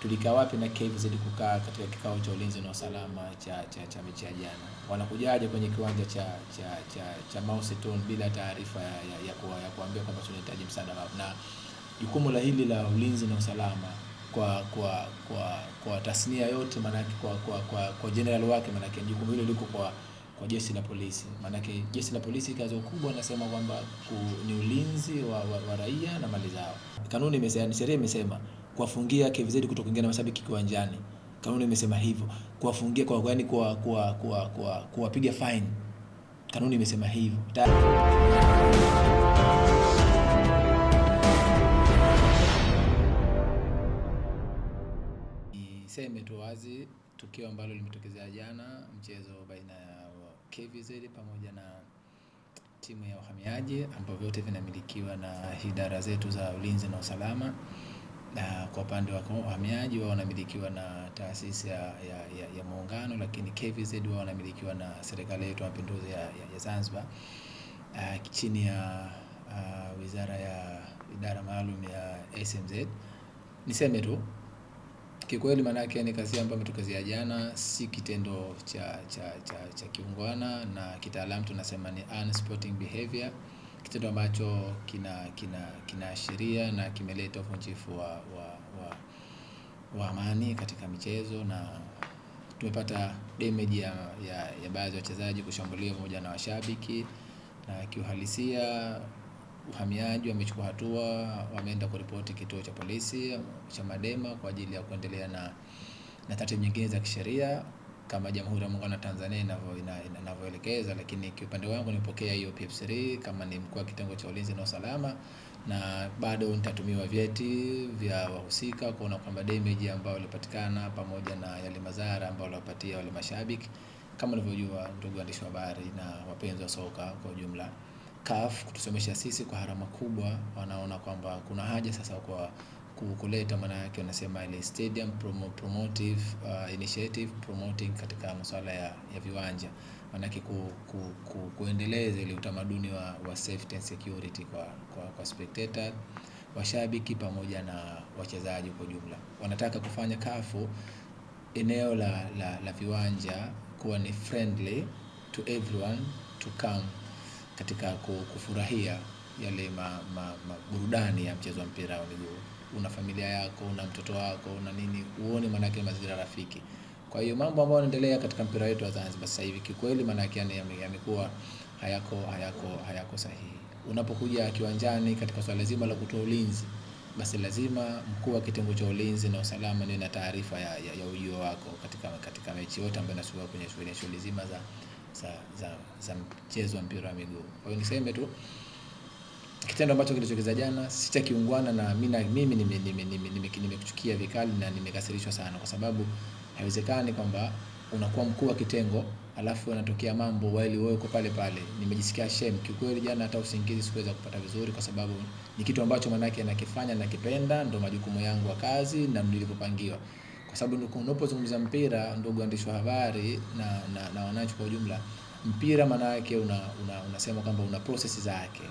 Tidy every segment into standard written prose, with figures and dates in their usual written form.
tulikaa wapi na KVZ kukaa katika kikao cha ulinzi na usalama cha mechi ya jana? Wanakujaje kwenye kiwanja cha Mao Zedong bila taarifa ya kuambia kwamba tunahitaji msaada wao? Na jukumu la hili la ulinzi na usalama kwa tasnia yote, maana yake kwa general wake, maana yake jukumu hilo liko kwa jeshi la polisi. Maana yake jeshi la polisi kazi kubwa nasema kwamba ni ulinzi wa raia na mali zao. Kanuni imesema, sheria imesema kuwafungia KVZ kutokuingia na mashabiki kiwanjani. Kanuni imesema hivyo. Kuwafungia kuwapiga fine. Kanuni imesema hivyo. Niseme tu wazi tukio ambalo limetokezea jana, mchezo baina ya KVZ pamoja na timu ya uhamiaji ambao vyote vinamilikiwa na idara zetu za ulinzi na usalama. Na kwa upande wa uhamiaji wao wanamilikiwa na taasisi ya Muungano, lakini KVZ wao wanamilikiwa na serikali yetu ya Mapinduzi ya Zanzibar chini ya wizara ya idara maalum ya SMZ. Niseme tu kikweli, maana yake ni kazi ambayo imetokezea jana si kitendo cha kiungwana, na kitaalamu tunasema ni unsporting behavior, kitendo ambacho kinaashiria na kimeleta uvunjifu wa amani katika michezo, na tumepata damage ya baadhi ya wachezaji kushambuliwa pamoja na washabiki. Na kiuhalisia uhamiaji wamechukua hatua, wameenda kuripoti kituo cha polisi cha Madema kwa ajili ya kuendelea na taratibu nyingine za kisheria kama Jamhuri ya Muungano wa Tanzania inavyoelekeza. Lakini kiupande wangu nipokea hiyo PF3 kama ni mkuu wa kitengo cha ulinzi na usalama, na bado nitatumiwa vyeti vya wahusika kuona kwamba damage ambayo ilipatikana pamoja na yale madhara ambayo walipatia wale mashabiki. Kama unavyojua ndugu waandishi wa habari na wapenzi wa soka kwa ujumla, CAF kutusomesha sisi kwa harama kubwa, wanaona kwamba kuna haja sasa kwa kuleta, maana yake wanasema ile stadium promotive initiative promoting katika masuala ya viwanja, maana yake kuendeleza ile utamaduni wa safety and security kwa spectator, washabiki pamoja na wachezaji kwa ujumla. Wanataka kufanya CAF eneo la viwanja kuwa ni friendly to everyone to come katika kufurahia yale burudani ya mchezo wa mpira wa miguu. Una familia yako, una mtoto wako, una nini, uone maana yake mazingira rafiki. Kwa hiyo mambo ambayo yanaendelea katika mpira wetu wa Zanzibar sasa hivi kikweli, maana yake yamekuwa hayako sahihi. Unapokuja kiwanjani katika swala zima la kutoa ulinzi, basi lazima mkuu wa kitengo cha ulinzi na usalama niwe na taarifa ya ujio wako katika mechi yote ambayo inashuhudiwa kwenye shughuli zima za mchezo wa mpira wa miguu. Kwa hiyo niseme tu kitendo ambacho kilitokeza jana si cha kiungwana, na mimi nimekuchukia vikali na nimekasirishwa sana, kwa sababu haiwezekani kwamba unakuwa mkuu wa kitengo alafu yanatokea mambo while wewe uko pale. Nimejisikia shame kikweli jana, hata usingizi sikuweza kupata vizuri, kwa sababu ni kitu ambacho maana yake nakifanya na kipenda, ndio majukumu yangu ya kazi na nilivyopangiwa. Kwa sababu unapozungumza mpira, ndugu waandishi wa habari na wananchi kwa ujumla, mpira maana yake unasema kwamba una process zake,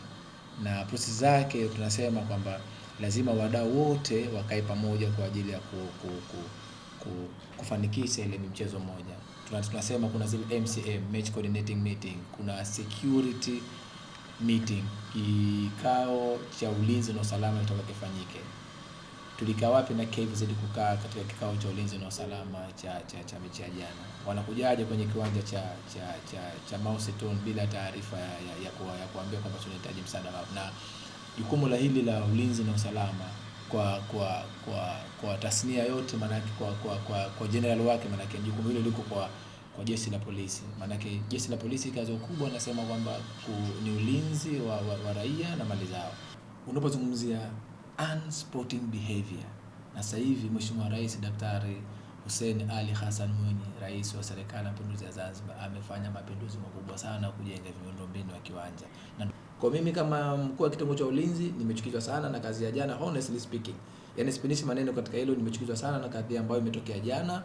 na process zake tunasema kwamba lazima wadau wote wakae pamoja kwa ajili ya kufanikisha ile mchezo mmoja. Tunasema kuna zile MCM, match coordinating meeting, kuna security meeting, kikao cha ulinzi na usalama kitakachofanyike. Tulikaa wapi na KVZ kukaa katika kikao cha ulinzi na usalama cha mechi ya jana? Wanakujaje kwenye kiwanja cha Mao Zedong bila taarifa ya kuambia kwamba tunahitaji msaada wao? Na jukumu la hili la ulinzi na usalama kwa tasnia yote, maana yake kwa general wake, maana yake jukumu hilo liko kwa jeshi la polisi. Maana yake jeshi la polisi kazi kubwa nasema kwamba ni ulinzi wa raia na mali zao. Unapozungumzia unsporting behavior, na sasa hivi Mheshimiwa Rais Daktari Hussein Ali Hassan Mwinyi, rais wa serikali ya Mapinduzi ya Zanzibar, amefanya mapinduzi makubwa sana kujenga miundombinu ya kiwanja. Na kwa mimi kama mkuu wa kitengo cha ulinzi nimechukizwa sana na kazi ya jana, honestly speaking. Yaani sipinishi maneno katika hilo, nimechukizwa sana na kazi ambayo imetokea jana.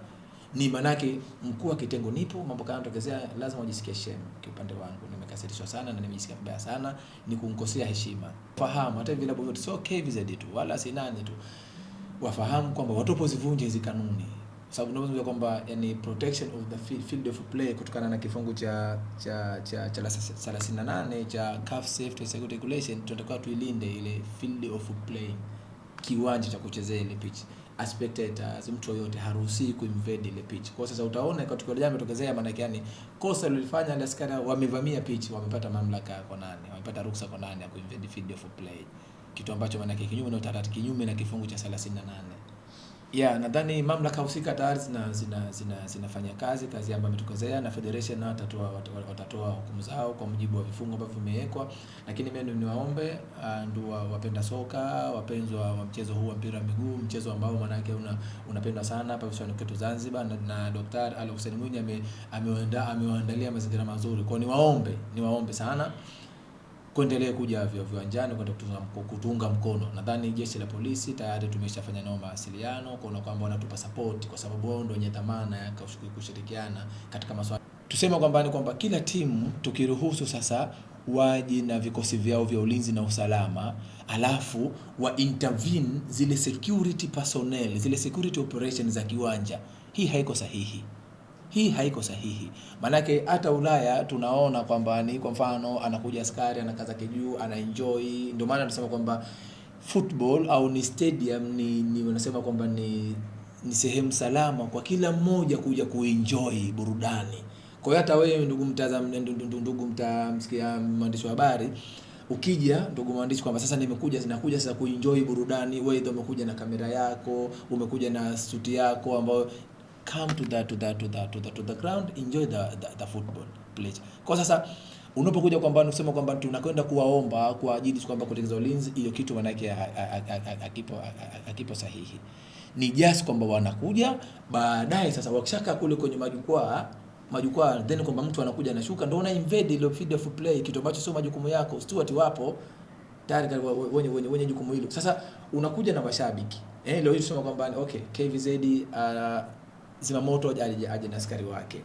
Ni manake mkuu wa kitengo nipo, mambo kama yanatokezea lazima ujisikie shame. Kwa upande wangu nimekasirishwa sana na nimejisikia vibaya sana, ni kumkosea heshima. Fahamu hata vile ambavyo sio KVZ tu wala si nani tu. wafahamu kwamba watopo zivunje hizi kanuni, sababu tunazungumza kwamba yani protection of the field of play kutokana na kifungu cha 38 cha CAF Safety and Security Regulation. Tunatakiwa tuilinde ile field of play, kiwanja cha kuchezea ile pitch. Spectators, mtu yote haruhusi kuinvade ile pitch. Kwa sasa utaona katika ile jambo tokezea, maana yani kosa lilifanya ile askari wamevamia pitch, wamepata mamlaka kwa nani, wamepata ruhusa kwa nani ya kuinvade field of play, kitu ambacho maana kinyume na utaratibu, kinyume na kifungu cha 38. Nadhani mamlaka husika tayari zinafanya kazi ambayo imetokezea, na federation watatoa hukumu zao kwa mujibu wa vifungu ambavyo vimewekwa. Lakini mimi niwaombe ndio wapenda soka, wapenzi wa mchezo huu wa mpira wa miguu, mchezo ambao maana yake unapendwa sana hapa visiwani kwetu Zanzibar, na Dr. Ali Hussein Mwinyi amewaandalia mazingira mazuri. Kwa niwaombe sana kuendelea kuja viwanjani kwenda kutunga mkono. Nadhani jeshi la polisi tayari tumeshafanya nao mawasiliano kuona kwamba wanatupa support, kwa sababu wao ndio wenye dhamana ya kushirikiana katika masuala. Tuseme kwamba kila timu tukiruhusu sasa waje na vikosi vyao vya ulinzi na usalama, alafu wa intervene zile security personnel, zile security operations za kiwanja, hii haiko sahihi. Manake hata Ulaya tunaona kwamba ni kwa mfano anakuja askari anakaza juu, ana enjoy. Ndio maana tunasema kwamba football au ni stadium ni wanasema kwamba ni sehemu salama kwa kila mmoja kuja kuenjoy burudani. Kwa hiyo hata wewe ndugu mtamsikia mwandishi wa habari, ukija ndugu mwandishi kwamba sasa nakuja sasa kuenjoy burudani, wewe ndio umekuja na kamera yako, umekuja na suti yako ambayo come to the ground, enjoy the football pitch. Kwa sasa unapokuja kwamba unasema kwamba tunakwenda kuwaomba kwa ajili kwamba kutengeneza ulinzi, hiyo kitu maana yake hakipo sahihi. Ni just kwamba wanakuja baadaye sasa wakishaka kule kwenye majukwaa then kwamba mtu anakuja anashuka ndio una invade ile field of play, kitu ambacho sio majukumu yako. Steward wapo tayari wenye jukumu hilo. Sasa unakuja na mashabiki leo hii tuseme kwamba okay, KVZ zimamoto aje na askari wake,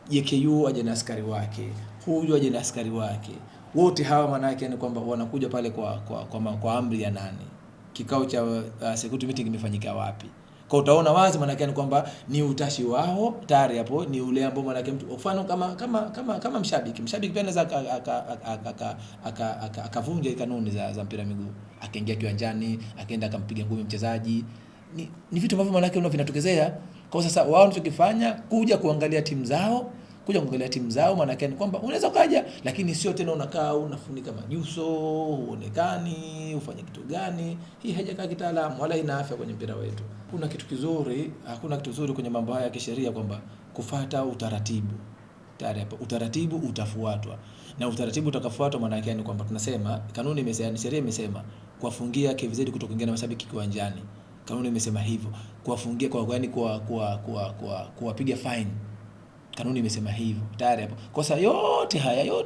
JKU aje na askari wake, huyu aje na askari wake, wote hawa maana yake ni kwamba wanakuja pale kwa amri ya nani? Kikao cha security meeting kimefanyika wapi? Kwa utaona wazi maana yake ni kwamba ni utashi wao tayari hapo, ni ule ambao maana yake mtu mfano kama mshabiki pia anaweza akavunja kanuni za mpira miguu, akaingia kiwanjani, akaenda akampiga ngumi mchezaji. Ni vitu ambavyo maana yake vinatokezea. Kwa sasa wao wanachokifanya kuja kuangalia timu zao, maana yake ni kwamba unaweza kaja, lakini sio tena unakaa unafunika majuso, uonekani, ufanye kitu gani. Hii haijakaa kitaalamu wala ina afya kwenye mpira wetu. Hakuna kitu kizuri kwenye mambo haya ya kisheria kwamba kufuata utaratibu. Tayari hapo utaratibu utafuatwa. Na utaratibu utakafuatwa maana yake ni kwamba tunasema kanuni imesema, sheria imesema kuwafungia KVZ kutokuingia na mashabiki kiwanjani. Kanuni imesema hivyo. Kuwafungia kuwapiga fine. Kanuni imesema hivyo. Tayari hapo. Kwa sababu yote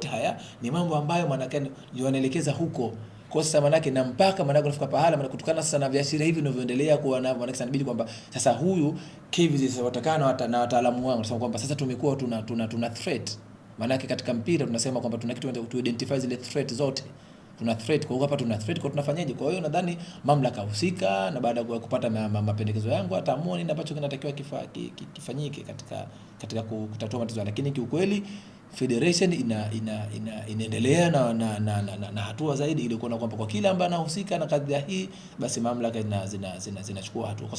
haya ni mambo ambayo manake ndio wanaelekeza huko. Kwa sababu manake na mpaka manake unafika pahala manake kutokana sasa na viashiria hivi vinavyoendelea kuwa na manake sanabidi kwamba sasa huyu KVZ sasa watakana na wataalamu wangu wanasema kwamba sasa tumekuwa tuna threat. Manake katika mpira tunasema kwamba tuna kitu to identify zile threat zote. Tuna threat, kwa hapa tuna threat, kwa tunafanyaje? Kwa hiyo nadhani mamlaka husika na baada ya kupata mapendekezo yangu ataamua nini ambacho kinatakiwa kifanyike katika kutatua matatizo. Lakini kiukweli federation inaendelea na hatua zaidi ili kuona kwamba kwa kila ambaye anahusika na kadhia hii basi mamlaka zinachukua hatua.